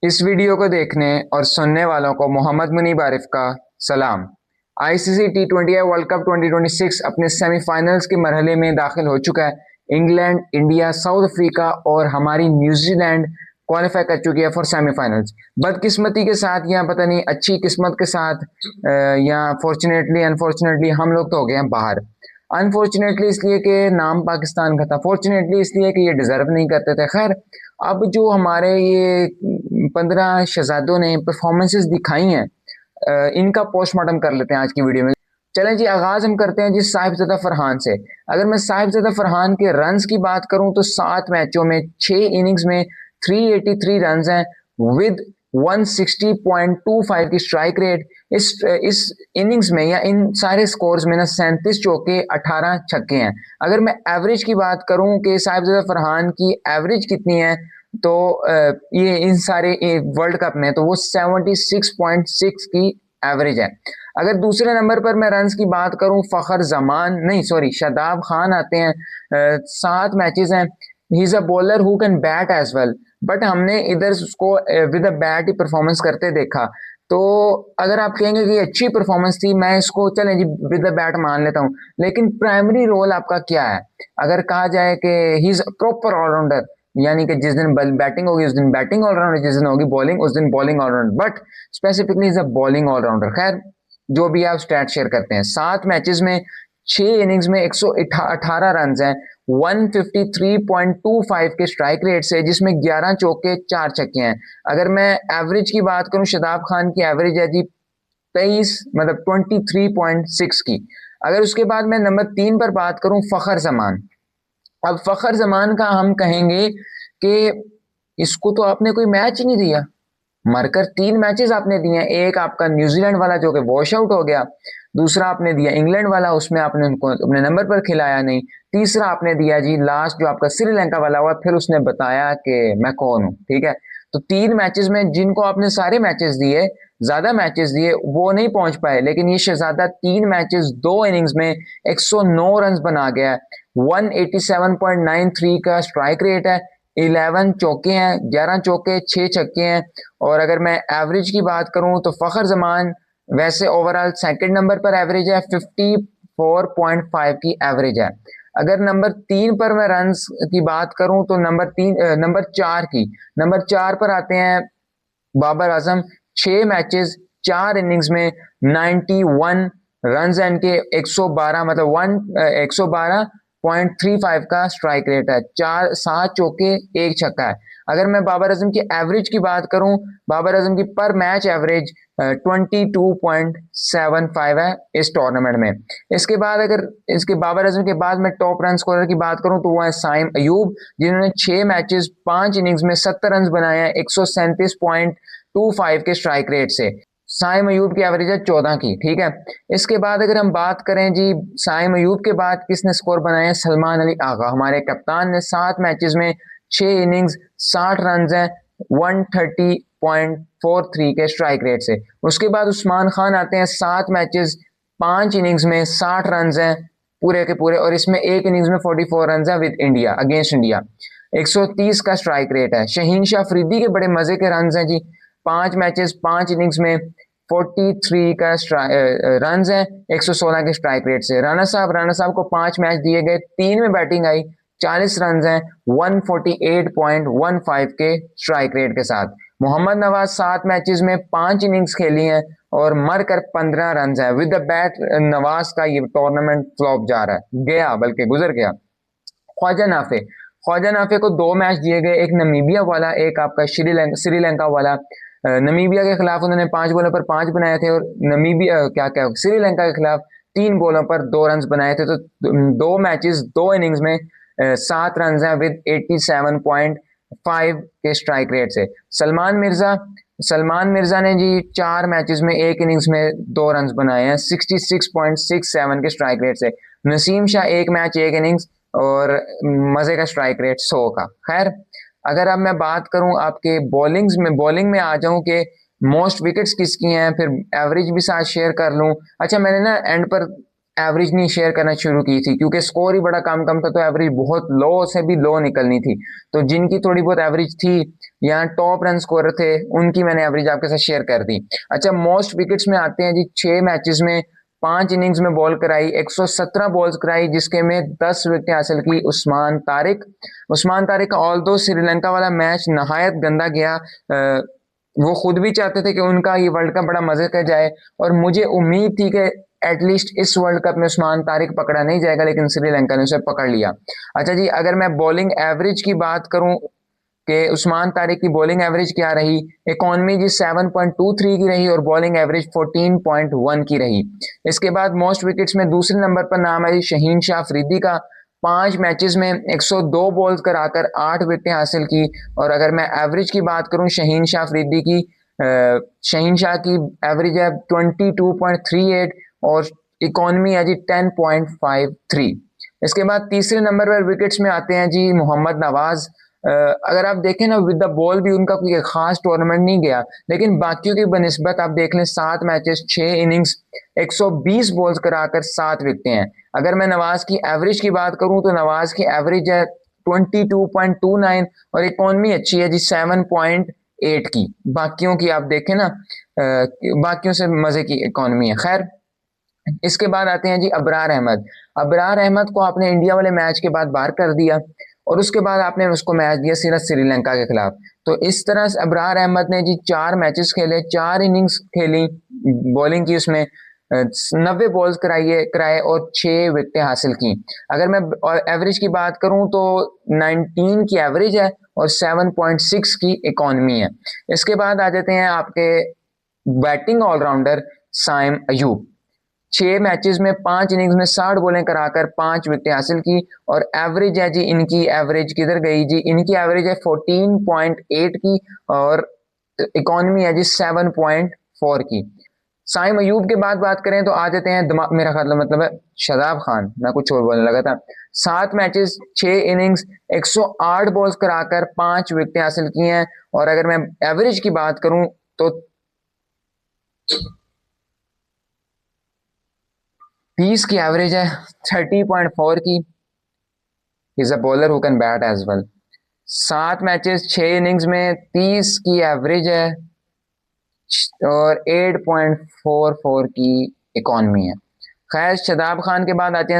इस वीडियो को देखने और सुनने वालों को मोहम्मद मुनीब आरिफ का सलाम। आईसीसी टी20 वर्ल्ड कप 2026 अपने सेमीफाइनल्स के मरहले में दाखिल हो चुका है। इंग्लैंड, इंडिया, साउथ अफ्रीका और हमारी न्यूजीलैंड क्वालिफाई कर चुकी है फॉर सेमीफाइनल्स। बदकिस्मती के साथ या पता नहीं अच्छी किस्मत के साथ या फॉर्चुनेटली अनफॉर्चुनेटली हम लोग तो हो गए हैं बाहर। अनफॉर्चुनेटली इसलिए कि नाम पाकिस्तान का था, फॉर्चुनेटली इसलिए कि ये डिजर्व नहीं करते थे। खैर, अब जो हमारे ये 15 शहजादों ने परफॉर्मेंसेस दिखाई हैं, इनका पोस्टमार्टम कर लेते हैं आज की वीडियो में। चलें जी, आगाज हम करते हैं जी साहिबजादा फरहान से। अगर मैं साहिबजादा फरहान के रन्स की बात करूं तो 7 मैचों में 6 इनिंग्स में 383 रन्स हैं विद 160.25 की स्ट्राइक रेट। इस इनिंग्स में या इन सारे स्कोर्स में ना 37 चौके 18 छक्के हैं। अगर मैं एवरेज की बात करूं कि साहिबजादा फरहान की एवरेज कितनी है तो ये इन सारे वर्ल्ड कप में तो वो 76.6 की एवरेज है। अगर दूसरे नंबर पर मैं रन्स की बात करूं, फखर जमान नहीं सॉरी शादाब खान आते हैं। 7 मैचेस हैं। He is a bowler who can bat as well, but हमने इधर उसको विद अ बैट ही परफॉर्मेंस करते देखा। तो अगर आप कहेंगे कि अच्छी परफॉर्मेंस थी, मैं इसको चलें जी विद द बैट मान लेता हूं। लेकिन प्राइमरी रोल आपका क्या है? अगर कहा जाए कि ही इज प्रॉपर ऑलराउंडर, यानी कि जिस दिन बैटिंग होगी उस दिन बैटिंग ऑलराउंडर, जिस दिन होगी बॉलिंग उस दिन bowling allrounder, but specifically is a bowling allrounder. खैर, जो भी आप स्टैट शेयर करते हैं, 7 मैचेस में 6 इनिंग्स में 118 रन हैं 153.25 के स्ट्राइक रेट से, जिसमें 11 चौके 4 छक्के हैं। अगर मैं एवरेज की बात करूं, शादाब खान की एवरेज है जी 23 मतलब 23.6 की। अगर उसके बाद मैं नंबर 3 पर बात करूं, फखर जमान। अब फखर जमान का हम कहेंगे कि इसको तो आपने कोई मैच ही नहीं दिया। मरकर 3 मैचेस आपने दिए हैं। एक आपका न्यूजीलैंड वाला जो कि वॉश आउट हो गया, दूसरा आपने दिया इंग्लैंड वाला, उसमें आपने उनको अपने नंबर पर खिलाया नहीं, तीसरा आपने दिया जी लास्ट जो आपका श्रीलंका वाला हुआ, फिर उसने बताया कि मैं कौन हूं। ठीक है, तो 3 मैचेस में जिनको आपने सारे मैचेस दिए, ज्यादा मैचेस दिए, वो नहीं पहुंच पाए। लेकिन ये शहजादा 3 मैचेस 2 इनिंग्स में 109 रन बना गया है। 187.93 का स्ट्राइक रेट है। 11 चौके हैं, 11 चौके 6 छक्के हैं। और अगर मैं एवरेज की बात करूं तो फखर जमान वैसे ओवरऑल सेकंड नंबर पर एवरेज है, 54.5 की एवरेज है। अगर नंबर 3 पर मैं रन्स की बात करूं तो नंबर 4 पर आते हैं बाबर आजम। 6 मैचेस 4 इनिंग्स में 91 रन एंड के 112 मतलब 112.35 का स्ट्राइक रेट है। 7 चौके 1 छक्का है। अगर मैं बाबर आजम की एवरेज की बात करूं, बाबर आजम की पर मैच एवरेज 22.75 है इस टूर्नामेंट में। इसके बाद अगर इसके बाबर आजम के बाद मैं टॉप रन स्कोरर की बात करूं तो वो है साइम अयूब, जिन्होंने 6 मैचेस 5 इनिंग्स में 70 रन बनाए हैं 137.25 के स्ट्राइक रेट से। साइम अयूब की एवरेज है 14 की। ठीक है, इसके बाद अगर हम बात करें जी, साइम अयूब के बाद किसने स्कोर बनाए हैं? सलमान अली आगा, हमारे कप्तान ने 7 मैचेस में 6 इनिंग्स 60 रन हैं 130.43 के स्ट्राइक रेट से। उसके बाद उस्मान खान आते हैं। 7 मैचेस 5 इनिंग्स में 60 रन हैं पूरे के पूरे, और इसमें एक इनिंग्स में 44 रन है विद इंडिया अगेंस्ट इंडिया। 130 का स्ट्राइक रेट है। शहीन शाह अफरीदी के बड़े मजे के रन हैं जी। 5 मैचेस 5 इनिंग्स में 43 का रन है 116 के स्ट्राइक रेट से। राणा साहब को 5 मैच दिए गए, 3 में बैटिंग आई, 40 रन हैं 148.15 के स्ट्राइक रेट के साथ। मोहम्मद नवाज 7 मैचेस में 5 इनिंग्स खेली हैं और मरकर 15 रन है। विद द बैट नवाज का ये टूर्नामेंट फ्लॉप जा रहा है, गया बल्कि गुजर गया। ख्वाजा नाफे को 2 मैच दिए गए, एक नमीबिया वाला, एक आपका श्रीलंका वाला। नमीबिया के खिलाफ उन्होंने 5 बॉलों पर 5 बनाए थे, और नमीबिया क्या क्या श्रीलंका के खिलाफ 3 बॉलों पर 2 रन बनाए थे। तो 2 मैचेस 2 इनिंग्स में 7 रन है विद 87.5 के स्ट्राइक रेट से। सलमान मिर्जा ने जी 4 मैचेस में 1 इनिंग्स में 2 रन बनाए हैं 66.67 के स्ट्राइक रेट से। नसीम शाह 1 मैच 1 इनिंग्स और मजे का स्ट्राइक रेट 100 का। खैर, अगर अब मैं बात करूं आपके बॉलिंग में आ जाऊं कि मोस्ट विकेट्स किसकी हैं, फिर एवरेज भी साथ शेयर कर लूं। अच्छा, मैंने ना एंड पर एवरेज नहीं शेयर करना शुरू की थी, क्योंकि स्कोर ही बड़ा कम कम था, तो एवरेज बहुत लो से भी लो निकलनी थी। तो जिनकी थोड़ी बहुत एवरेज थी, यहाँ टॉप रन स्कोरर थे, उनकी मैंने एवरेज आपके साथ शेयर कर दी। अच्छा, मोस्ट विकेट्स में आते हैं जी। 6 मैचेस में 5 इनिंग्स में बॉल कराई, 117 बॉल्स कराई, जिसके में 10 विकेट हासिल की उस्मान तारिक। उस्मान तारिक का ऑल्दो श्रीलंका वाला मैच नहायत गंदा गया, वो खुद भी चाहते थे कि उनका ये वर्ल्ड कप बड़ा मजे का जाए, और मुझे उम्मीद थी कि एटलीस्ट इस वर्ल्ड कप में उस्मान तारिक पकड़ा नहीं जाएगा, लेकिन श्रीलंका ने उसे पकड़ लिया। अच्छा जी, अगर मैं बॉलिंग एवरेज की बात करूं कि उस्मान तारिक की बॉलिंग एवरेज क्या रही, इकॉनमी जी 7.23 की रही और बॉलिंग एवरेज 14.1 की रही। इसके बाद मोस्ट विकेट्स में दूसरे नंबर पर नाम है शहीन शाह अफरीदी का। 5 मैचेस में 102 बॉल्स कराकर 8 विकेटें हासिल की। और अगर मैं एवरेज की बात करूं शहीन शाह अफरीदी की, शहीन शाह की एवरेज है 22.38 और इकॉनमी है जी 10.53। इसके बाद तीसरे नंबर पर विकेट्स में आते हैं जी मोहम्मद नवाज। अगर आप देखें ना, विद द बॉल भी उनका कोई खास टूर्नामेंट नहीं गया, लेकिन बाकियों की बनिस्बत आप देख लें, 7 मैचेस 6 इनिंग्स 120 बॉल्स कराकर 7 विकेटें हैं। अगर मैं नवाज की एवरेज की बात करूं तो नवाज की एवरेज है 22.29 और इकॉनमी अच्छी है जी 7.8 की। बाकियों की आप देखें ना, बाकियों से मजे की इकॉनमी है। खैर, इसके बाद आते हैं जी अबरार अहमद। अबरार अहमद को आपने इंडिया वाले मैच के बाद बाहर कर दिया और उसके बाद आपने उसको मैच दिया सिर्फ श्रीलंका के खिलाफ। तो इस तरह से अबरार अहमद ने जी 4 मैचेस खेले, 4 इनिंग्स खेली, बॉलिंग की उसमें 90 बॉल्स कराए और 6 विकेटें हासिल की। अगर मैं एवरेज की बात करूं तो 19 की एवरेज है और 7.6 की इकॉनमी है। इसके बाद आ जाते हैं आपके batting allrounder Saim Ayub. 6 matches में 5 इनिंग्स में 60 बॉलें कराकर 5 विकेटें हासिल की और एवरेज है जी, इनकी एवरेज किधर गई जी, इनकी एवरेज है 14.8 की और इकॉनमी है जी 7.4 की। साइम अयूब के बाद बात करें तो आ जाते हैं मेरा ख्याल मतलब है शादाब खान, मैं कुछ और बोलने लगा था। 7 मैचेस 6 इनिंग्स 108 बॉल्स कराकर 5 विकेटें हासिल की हैं। और अगर मैं एवरेज की बात करूं तो 30 की एवरेज है, 30.4 की। Is a bowler who can bat as well. 7 matches 6 innings में 30 की एवरेज है और 8.44 की इकॉनमी है। खैर, शादाब खान के बाद आते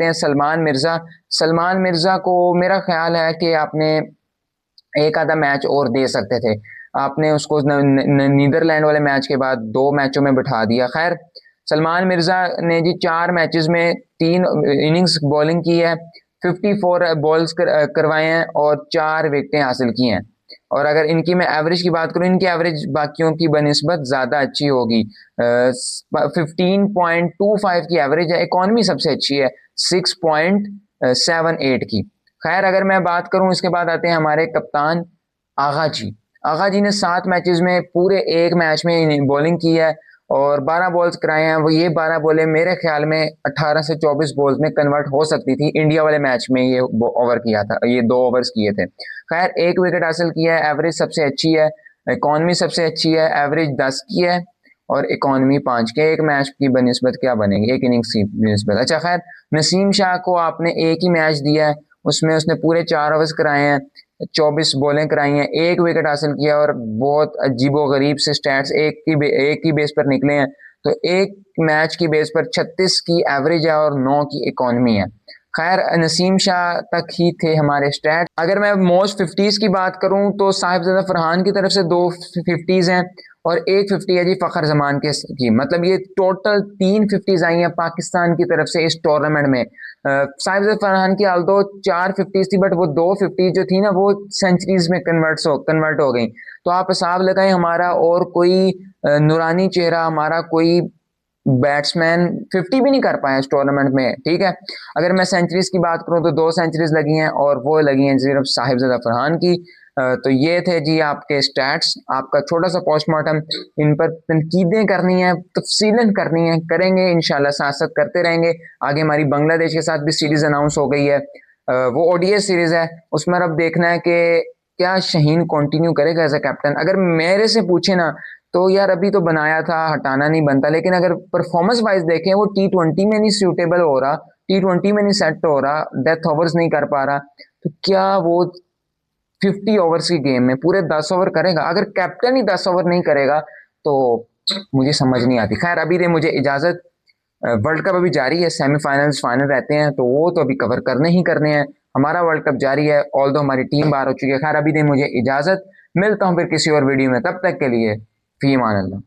हैं सलमान मिर्जा। सलमान मिर्जा को मेरा ख्याल है कि आपने एक आधा मैच और दे सकते थे, आपने उसको नीदरलैंड वाले मैच के बाद 2 मैचों में बिठा दिया। खैर, सलमान मिर्जा ने जी 4 मैचेस में 3 इनिंग्स बॉलिंग की है, 54 बॉल्स करवाए हैं और 4 विकेटें हासिल की हैं। और अगर इनकी मैं एवरेज की बात करूं, इनकी एवरेज बाकियों की बनिस्बत ज्यादा अच्छी होगी। 15.25 की एवरेज है, इकॉनमी सबसे अच्छी है 6.78 की। खैर, अगर मैं बात करूं, इसके बाद आते हैं हमारे कप्तान आगा जी। आगा जी ने 7 मैचेस में पूरे एक मैच में बॉलिंग की है और 12 बॉल्स कराए हैं। वो ये 12 बॉलें मेरे ख्याल में 18 से 24 बॉल्स में कन्वर्ट हो सकती थी। इंडिया वाले मैच में ये ओवर किया था, ये 2 ओवर्स किए थे। खैर, 1 विकेट हासिल किया है, एवरेज सबसे अच्छी है, इकॉनमी सबसे अच्छी है, एवरेज 10 की है और इकॉनमी 5 के। एक मैच की बनिस्बत क्या बनेगी, एक इनिंग्स की बनिस्बत। अच्छा, खैर, नसीम शाह को आपने एक ही मैच दिया है, उसमें उसने पूरे 4 ओवर्स कराए हैं, 24 बॉलें कराई हैं, 1 विकेट हासिल किया और बहुत अजीबो गरीब से स्टैट्स एक की बेस पर निकले हैं। तो एक मैच की बेस पर 36 की एवरेज है और 9 की इकॉनमी है। खैर, नसीम शाह तक ही थे हमारे स्टैट। अगर मैं मोस्ट 50s की बात करूं तो साहिबजादा फरहान की तरफ से 2 50s हैं और 1 50 है जी फखर जमान की। मतलब ये टोटल 3 50s आई हैं पाकिस्तान की तरफ से इस टूर्नामेंट में। साहिबजादा फरहान की हाल तो 4 50s थी, बट वो 2 50 जो थी ना, वो सेंचुरीज में कन्वर्ट हो गई। तो आप हिसाब लगाएं, हमारा और कोई नूरानी चेहरा, हमारा कोई बैट्समैन 50 भी नहीं कर पाए इस टूर्नामेंट में। ठीक है, अगर मैं सेंचुरीज की बात करूं तो 2 सेंचुरीज लगी हैं और वो लगी हैं सिर्फ साहिबजादा फरहान की। तो ये थे जी आपके स्टैट्स, आपका छोटा सा पोस्टमार्टम। इन पर तनकीदें करनी है, तफसीलन करनी है, करेंगे इंशाल्लाह, साथ साथ करते रहेंगे। आगे हमारी बांग्लादेश के साथ भी सीरीज अनाउंस हो गई है, वो ओडीआई सीरीज है, उसमें अब देखना है कि क्या शाहीन कंटिन्यू करेगा एज अ कैप्टन। अगर मेरे से पूछे ना तो यार अभी तो बनाया था, हटाना नहीं बनता, लेकिन अगर परफॉर्मेंस वाइज देखें वो T20 में नहीं सूटेबल हो रहा, T20 में नहीं सेट हो रहा, डेथ ओवर्स नहीं कर पा रहा, तो क्या वो 50 ओवर्स की गेम में पूरे 10 ओवर करेगा? अगर कैप्टन ही 10 ओवर नहीं करेगा तो मुझे समझ नहीं आती। खैर अभी दे मुझे इजाजत, वर्ल्ड कप अभी जारी है, सेमीफाइनल्स फाइनल रहते हैं तो वो तो अभी कवर करने ही करने हैं। हमारा वर्ल्ड कप जारी है, ऑल दो हमारी टीम बाहर हो चुकी है। खैर अभी दे मुझे इजाजत, मिलता हूँ फिर किसी और वीडियो में, तब तक के लिए फी अमान अल्लाह।